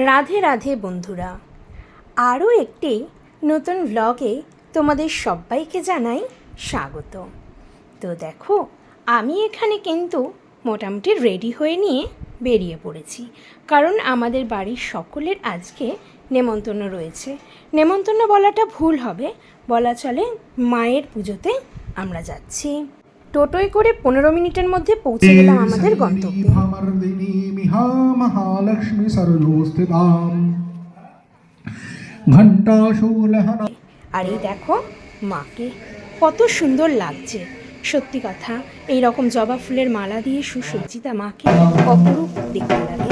রাধে রাধে বন্ধুরা, আরও একটি নতুন ব্লগে তোমাদের সবাইকে জানাই স্বাগত। তো দেখো, আমি এখানে কিন্তু মোটামুটি রেডি হয়ে নিয়ে বেরিয়ে পড়েছি, কারণ আমাদের বাড়ির সকলের আজকে নেমন্তন্ন রয়েছে। নেমন্তন্ন বলাটা ভুল হবে, বলা চলে মায়ের পুজোতে আমরা যাচ্ছি। টোটোয় করে 15 মিনিটের মধ্যে পৌঁছে গেলাম আমাদের গন্তব্যে। আর এই দেখো মাকে কত সুন্দর লাগছে, সত্যি কথা। এই রকম জবা ফুলের মালা দিয়ে সুসজ্জিতা মাকে অপরূপ দেখতে লাগে।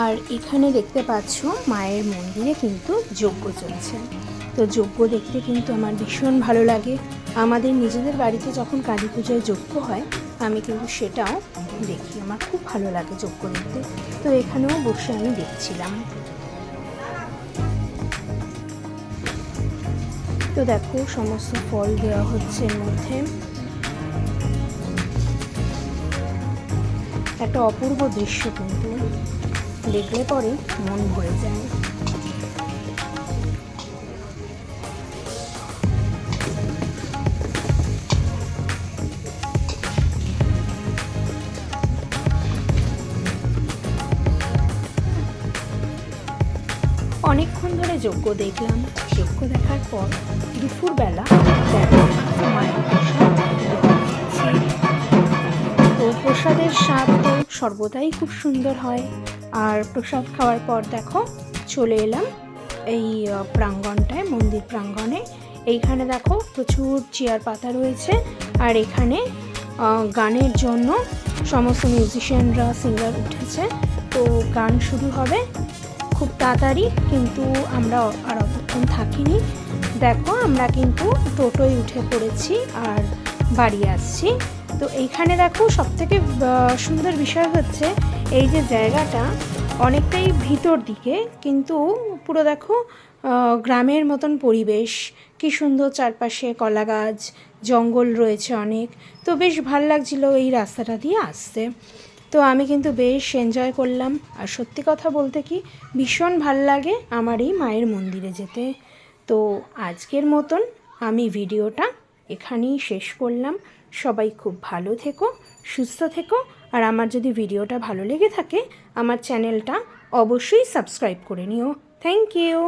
আর এখানে দেখতে পাচ্ছ মায়ের মন্দিরে কিন্তু যজ্ঞ চলছে। তো যজ্ঞ দেখতে কিন্তু আমার ভীষণ ভালো লাগে। আমাদের নিজেদের বাড়িতে যখন কালী পূজায় যজ্ঞ হয়, আমি কিন্তু সেটাও দেখি, আমার খুব ভালো লাগে যজ্ঞ দেখতে। তো এখানেও বসে আমি দেখছিলাম। তো দেখো, সমস্ত ফল দেওয়া হচ্ছে এর মধ্যে। একটা অপূর্ব দৃশ্য, কিন্তু দেখলে পরে মন ভরে যায়। অনেকক্ষণ ধরে যজ্ঞ দেখলাম। যজ্ঞ দেখার পর দুপুরবেলা তো প্রসাদের স্বাদ তো সর্বদাই খুব সুন্দর হয়। আর প্রসাদ খাওয়ার পর দেখো চলে এলাম এই প্রাঙ্গণটায়, মন্দির প্রাঙ্গণে। এইখানে দেখো প্রচুর চেয়ার পাতা রয়েছে, আর এখানে গানের জন্য সমস্ত মিউজিশিয়ানরা, সিঙ্গার উঠেছে। তো গান শুরু হবে খুব তাড়াতাড়ি, কিন্তু আমরা আর অতক্ষণ থাকিনি। দেখো, আমরা কিন্তু টোটোয় উঠে পড়েছি আর বাড়ি আসছি। তো এইখানে দেখো সবথেকে সুন্দর বিষয় হচ্ছে এই যে জায়গাটা অনেকটাই ভিতর দিকে, কিন্তু পুরো দেখো গ্রামের মতন পরিবেশ, কি সুন্দর। চারপাশে কলা গাছ, জঙ্গল রয়েছে অনেক। তো বেশ ভাল লাগছিল এই রাস্তাটা দিয়ে আসতে। তো আমি কিন্তু বেশ এনজয় করলাম। আর সত্যি কথা বলতে কি, ভীষণ ভাল লাগে আমার এই মায়ের মন্দিরে যেতে। তো আজকের মতন আমি ভিডিওটা এখানেই শেষ করলাম। সবাই খুব ভালো থেকো, সুস্থ থেকো। আর আমার যদি ভিডিওটা ভালো লেগে থাকে, আমার চ্যানেলটা অবশ্যই সাবস্ক্রাইব করে নিও। Thank you.